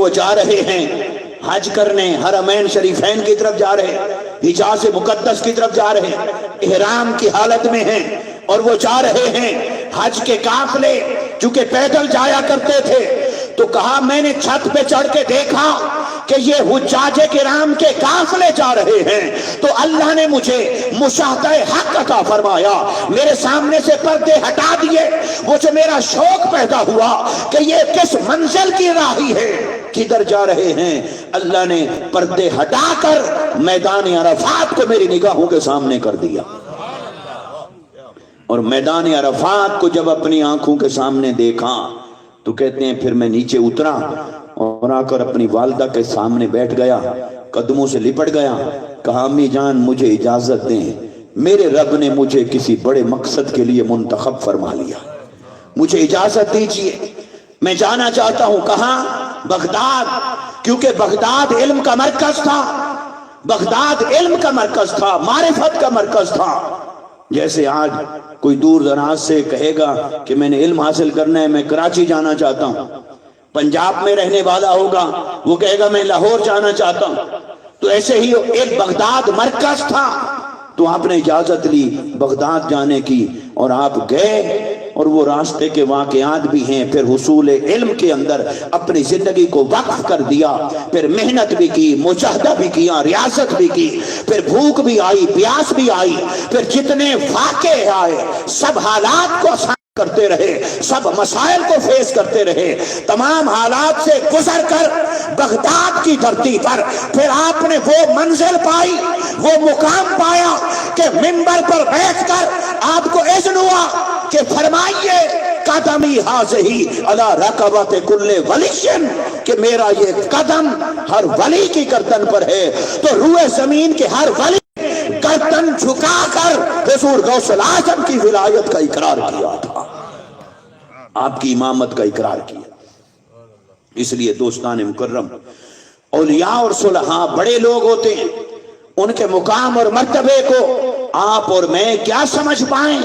وہ جا رہے ہیں حج کرنے، حرمین شریفین کی طرف جا رہے ہیں، حجاز مقدس کی طرف جا رہے ہیں، احرام کی حالت میں ہیں، اور وہ جا رہے ہیں حج کے قافلے چونکہ پیدل جایا کرتے تھے، تو کہا میں نے چھت پہ چڑھ کے دیکھا کہ یہ حجاج کرام کے قافلے جا رہے ہیں، تو اللہ نے مجھے مشاہدہ حق عطا فرمایا، میرے سامنے سے پردے ہٹا دیے، وہ جو میرا شوق پیدا ہوا کہ یہ کس منزل کی راہی ہے، کدھر جا رہے ہیں، اللہ نے پردے ہٹا کر میدان عرفات کو میری نگاہوں کے سامنے کر دیا۔ اور میدان عرفات کو جب اپنی آنکھوں کے سامنے دیکھا تو کہتے ہیں پھر میں نیچے اترا اور آ کر اپنی والدہ کے سامنے بیٹھ گیا، قدموں سے لپٹ گیا، کہا امی جان مجھے اجازت دیں، میرے رب نے مجھے کسی بڑے مقصد کے لیے منتخب فرما لیا، مجھے اجازت دیجیے، میں جانا چاہتا ہوں۔ کہاں؟ بغداد، کیونکہ بغداد علم کا مرکز تھا، بغداد علم کا مرکز تھا، معرفت کا مرکز تھا۔ جیسے آج کوئی دور دراز سے کہے گا کہ میں نے علم حاصل کرنا ہے، میں کراچی جانا چاہتا ہوں، پنجاب میں رہنے والا ہوگا وہ کہے گا میں لاہور جانا چاہتا ہوں، تو ایسے ہی ایک بغداد مرکز تھا، تو آپ نے اجازت لی بغداد جانے کی، اور آپ گئے، اور وہ راستے کے واقعات بھی ہیں، پھر حصول علم کے اندر اپنی زندگی کو وقف کر دیا، پھر محنت بھی کی، مجاہدہ بھی کیا، ریاضت بھی کی، پھر بھوک بھی آئی، پیاس بھی آئی، پھر جتنے واقعے آئے سب حالات کو آسان کرتے رہے، سب مسائل کو فیس کرتے رہے، تمام حالات سے گزر کر بغداد کی دھرتی پر پھر آپ نے وہ منزل پائی، وہ مقام پایا کہ منبر پر بیٹھ کر آپ کو اذن ہوا کہ فرمائیے قدمی حاضہی علی رقبت کل ولی، کہ میرا یہ قدم ہر ولی کی گردن پر ہے، تو روئے زمین کے ہر ولی گردن جھکا کر حضور غوث الاعظم کی ولایت کا اقرار کیا تھا، آپ کی امامت کا اقرار کیا۔ اس لیے دوستان مکرم، اولیاء اور صلحاء بڑے لوگ ہوتے ہیں، ان کے مقام اور مرتبے کو آپ اور میں کیا سمجھ پائیں،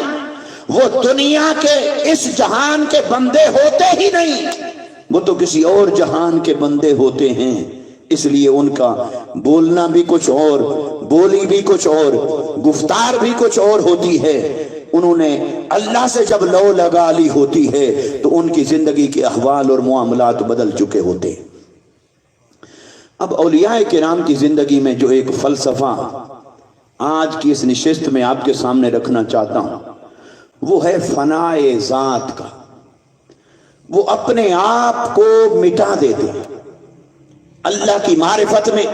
وہ دنیا کے اس جہان کے بندے ہوتے ہی نہیں، وہ تو کسی اور جہان کے بندے ہوتے ہیں، اس لیے ان کا بولنا بھی کچھ اور، بولی بھی کچھ اور، گفتار بھی کچھ اور ہوتی ہے، انہوں نے اللہ سے جب لو لگا لی ہوتی ہے تو ان کی زندگی کے احوال اور معاملات بدل چکے ہوتے ہیں۔ اب اولیاء کرام کی زندگی میں جو ایک فلسفہ آج کی اس نشست میں آپ کے سامنے رکھنا چاہتا ہوں، وہ ہے فنائے ذات کا، وہ اپنے آپ کو مٹا دیتے ہیں، اللہ کی معرفت میں،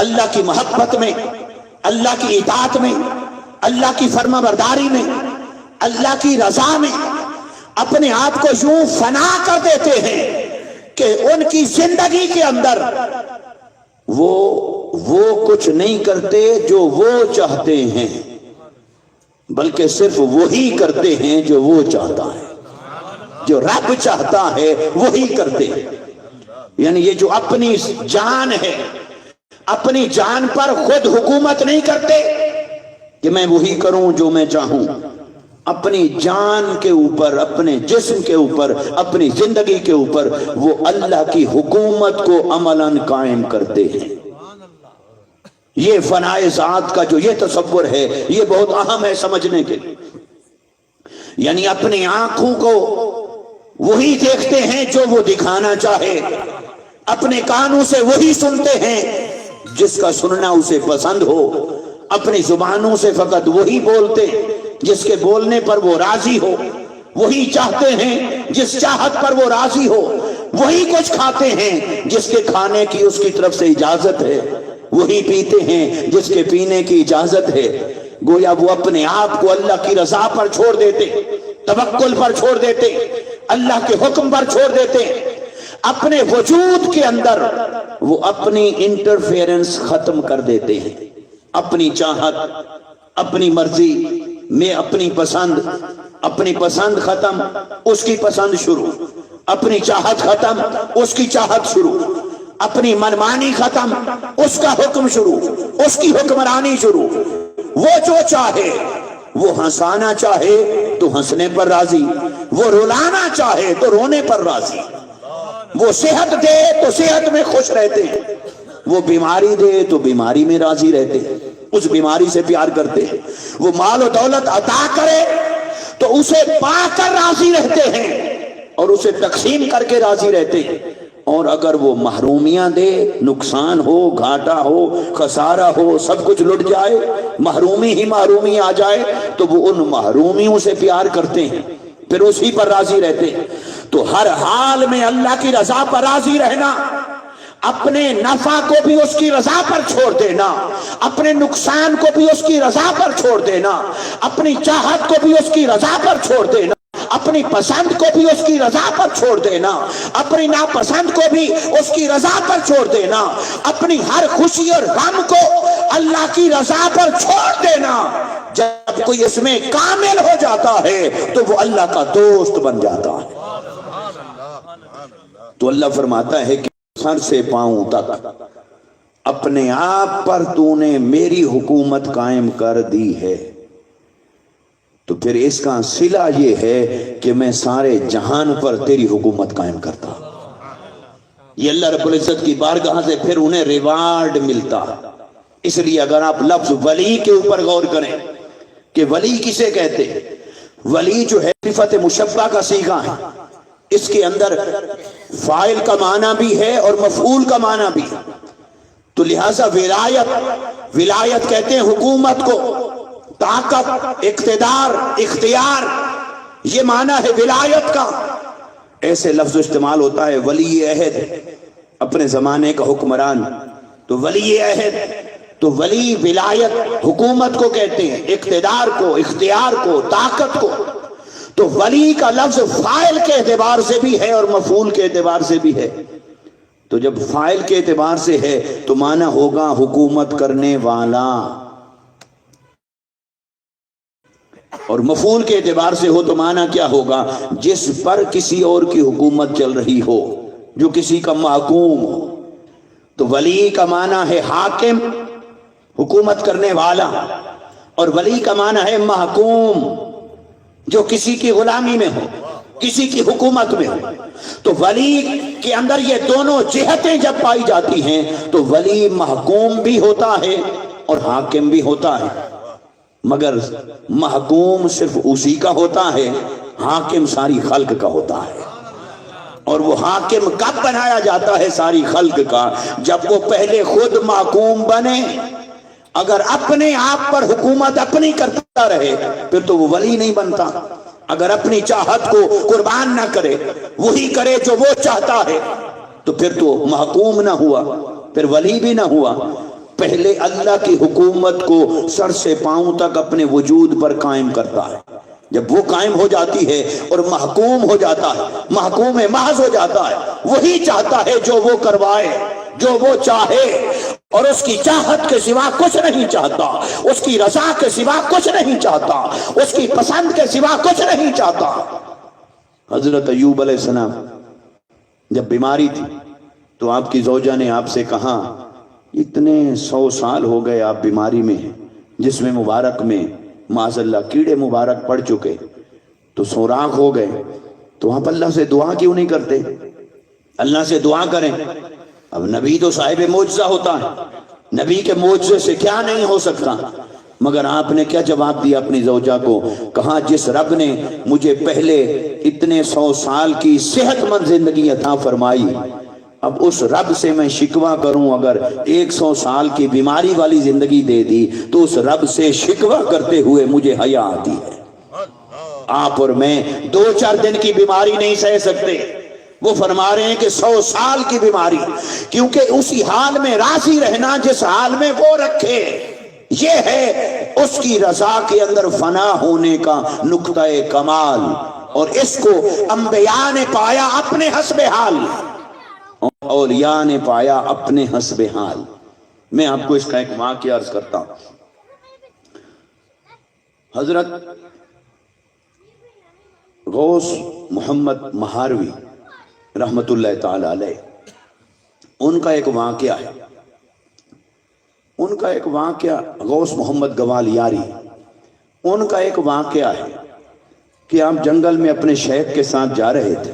اللہ کی محبت میں، اللہ کی اطاعت میں، اللہ کی فرما برداری میں، اللہ کی رضا میں اپنے آپ کو یوں فنا کر دیتے ہیں کہ ان کی زندگی کے اندر وہ کچھ نہیں کرتے جو وہ چاہتے ہیں، بلکہ صرف وہی کرتے ہیں جو وہ چاہتا ہے، جو رب چاہتا ہے وہی کرتے ہیں۔ یعنی یہ جو اپنی جان ہے، اپنی جان پر خود حکومت نہیں کرتے کہ میں وہی کروں جو میں چاہوں، اپنی جان کے اوپر، اپنے جسم کے اوپر، اپنی زندگی کے اوپر وہ اللہ کی حکومت کو عملاً قائم کرتے ہیں۔ یہ فنائے ذات کا جو یہ تصور ہے یہ بہت اہم ہے سمجھنے کے لیے۔ یعنی اپنی آنکھوں کو وہی دیکھتے ہیں جو وہ دکھانا چاہے، اپنے کانوں سے وہی سنتے ہیں جس کا سننا اسے پسند ہو، اپنی زبانوں سے فقط وہی بولتے جس کے بولنے پر وہ راضی ہو، وہی چاہتے ہیں جس چاہت پر وہ راضی ہو، وہی کچھ کھاتے ہیں جس کے کھانے کی اس کی طرف سے اجازت ہے، وہی پیتے ہیں جس کے پینے کی اجازت ہے۔ گویا وہ اپنے آپ کو اللہ کی رضا پر چھوڑ دیتے، توکل پر چھوڑ دیتے، اللہ کے حکم پر چھوڑ دیتے، اپنے وجود کے اندر وہ اپنی انٹرفیئرنس ختم کر دیتے ہیں، اپنی چاہت، اپنی مرضی میں اپنی پسند ختم، اس کی پسند شروع، اپنی چاہت ختم، اس کی چاہت شروع، اپنی منمانی ختم، اس کا حکم شروع، اس کی حکمرانی شروع۔ وہ جو چاہے، وہ ہنسانا چاہے تو ہنسنے پر راضی، وہ رلانا چاہے تو رونے پر راضی۔ وہ صحت دے تو صحت میں خوش رہتے ہیں، وہ بیماری دے تو بیماری میں راضی رہتے ہیں، اس بیماری سے پیار کرتے ہیں۔ وہ مال و دولت عطا کرے تو اسے پا کر راضی رہتے ہیں اور اسے تقسیم کر کے راضی رہتے ہیں، اور اگر وہ محرومیاں دے، نقصان ہو، گھاٹا ہو، خسارہ ہو، سب کچھ لٹ جائے، محرومی ہی محرومی آ جائے تو وہ ان محرومیوں سے پیار کرتے ہیں، پھر اسی پر راضی رہتے ہیں۔ تو ہر حال میں اللہ کی رضا پر راضی رہنا، اپنے نفع کو بھی اس کی رضا پر چھوڑ دینا، اپنے نقصان کو بھی اس کی رضا پر چھوڑ دینا، اپنی چاہت کو بھی اس کی رضا پر چھوڑ دینا، اپنی پسند کو بھی اس کی رضا پر چھوڑ دینا، اپنی ناپسند کو بھی اس کی رضا پر چھوڑ دینا، اپنی ہر خوشی اور غم کو اللہ کی رضا پر چھوڑ دینا۔ جب کوئی اس میں کامل ہو جاتا ہے تو وہ اللہ کا دوست بن جاتا ہے۔ تو اللہ فرماتا ہے کہ سر سے پاؤں تک اپنے آپ پر تو نے میری حکومت قائم کر دی ہے، تو پھر اس کا صلہ یہ ہے کہ میں سارے جہان پر تیری حکومت قائم کرتا۔ یہ اللہ رب العزت کی بارگاہ سے پھر انہیں ریوارڈ ملتا۔ اس لیے اگر آپ لفظ ولی کے اوپر غور کریں کہ ولی کسے کہتے ہیں، ولی جو ہے صفت مشبہ کا صیغہ ہے، اس کے اندر فاعل کا معنی بھی ہے اور مفعول کا معنی بھی ہے، تو لہذا ولایت کہتے ہیں حکومت کو، طاقت، اقتدار، اختیار، یہ معنی ہے ولایت کا۔ ایسے لفظ استعمال ہوتا ہے ولی عہد، اپنے زمانے کا حکمران، تو ولی عہد، تو ولی ولایت حکومت کو کہتے ہیں، اقتدار کو، اختیار کو، طاقت کو۔ تو ولی کا لفظ فاعل کے اعتبار سے بھی ہے اور مفعول کے اعتبار سے بھی ہے۔ تو جب فاعل کے اعتبار سے ہے تو معنی ہوگا حکومت کرنے والا، اور مفعول کے اعتبار سے ہو تو معنی کیا ہوگا، جس پر کسی اور کی حکومت چل رہی ہو، جو کسی کا محکوم ہو۔ تو ولی کا معنی ہے حاکم، حکومت کرنے والا، اور ولی کا معنی ہے محکوم، جو کسی کی غلامی میں ہو، کسی کی حکومت میں ہو۔ تو ولی کے اندر یہ دونوں جہتیں جب پائی جاتی ہیں تو ولی محکوم بھی ہوتا ہے اور حاکم بھی ہوتا ہے، مگر محکوم صرف اسی کا ہوتا ہے، حاکم ساری خلق کا ہوتا ہے۔ اور وہ حاکم کب بنایا جاتا ہے ساری خلق کا؟ جب وہ پہلے خود محکوم بنے۔ اگر اپنے آپ پر حکومت اپنی کرتا رہے پھر تو وہ ولی نہیں بنتا۔ اگر اپنی چاہت کو قربان نہ کرے، وہی کرے جو وہ چاہتا ہے، تو پھر تو محکوم نہ ہوا، پھر ولی بھی نہ ہوا۔ پہلے اللہ کی حکومت کو سر سے پاؤں تک اپنے وجود پر قائم کرتا ہے۔ جب وہ قائم ہو جاتی ہے اور محکوم ہو جاتا ہے، محکوم محض ہو جاتا ہے، وہی چاہتا ہے جو وہ کروائے، جو وہ چاہے، اور اس کی چاہت کے سوا کچھ نہیں چاہتا، اس کی رضا کے سوا کچھ نہیں چاہتا، اس کی پسند کے سوا کچھ نہیں چاہتا۔ حضرت ایوب علیہ السلام جب بیماری تھی تو آپ کی زوجہ نے آپ سے کہا، اتنے 100 سال ہو گئے آپ بیماری میں ہیں، جس میں مبارک میں معاذ اللہ کیڑے مبارک پڑ چکے، تو سوراخ ہو گئے، تو آپ اللہ سے دعا کیوں نہیں کرتے؟ اللہ سے دعا کریں۔ اب نبی تو صاحب معجزہ ہوتا ہے، نبی کے معجزے سے کیا نہیں ہو سکتا، مگر آپ نے کیا جواب دیا اپنی زوجہ کو؟ کہا جس رب نے مجھے پہلے اتنے 100 سال کی صحت مند زندگی عطا فرمائی، اب اس رب سے میں شکوہ کروں اگر 100 سال کی بیماری والی زندگی دے دی تو اس رب سے شکوہ کرتے ہوئے مجھے حیا آتی ہے۔ آپ اور میں 2-4 دن کی بیماری نہیں سہ سکتے، وہ فرما رہے ہیں کہ 100 سال کی بیماری، کیونکہ اسی حال میں راضی رہنا جس حال میں وہ رکھے، یہ ہے اس کی رضا کے اندر فنا ہونے کا نقطہ کمال، اور اس کو انبیاء نے پایا اپنے حسب حال، اولیاء نے پایا اپنے حسب حال۔ میں آپ کو اس کا ایک واقعہ عرض کرتا ہوں۔ حضرت غوث محمد مہاروی رحمت اللہ تعالی علیہ، ان کا ایک واقعہ ہے، ان کا ایک واقعہ غوث محمد گوالیاری، ان کا ایک واقعہ ہے کہ آپ جنگل میں اپنے شیخ کے ساتھ جا رہے تھے،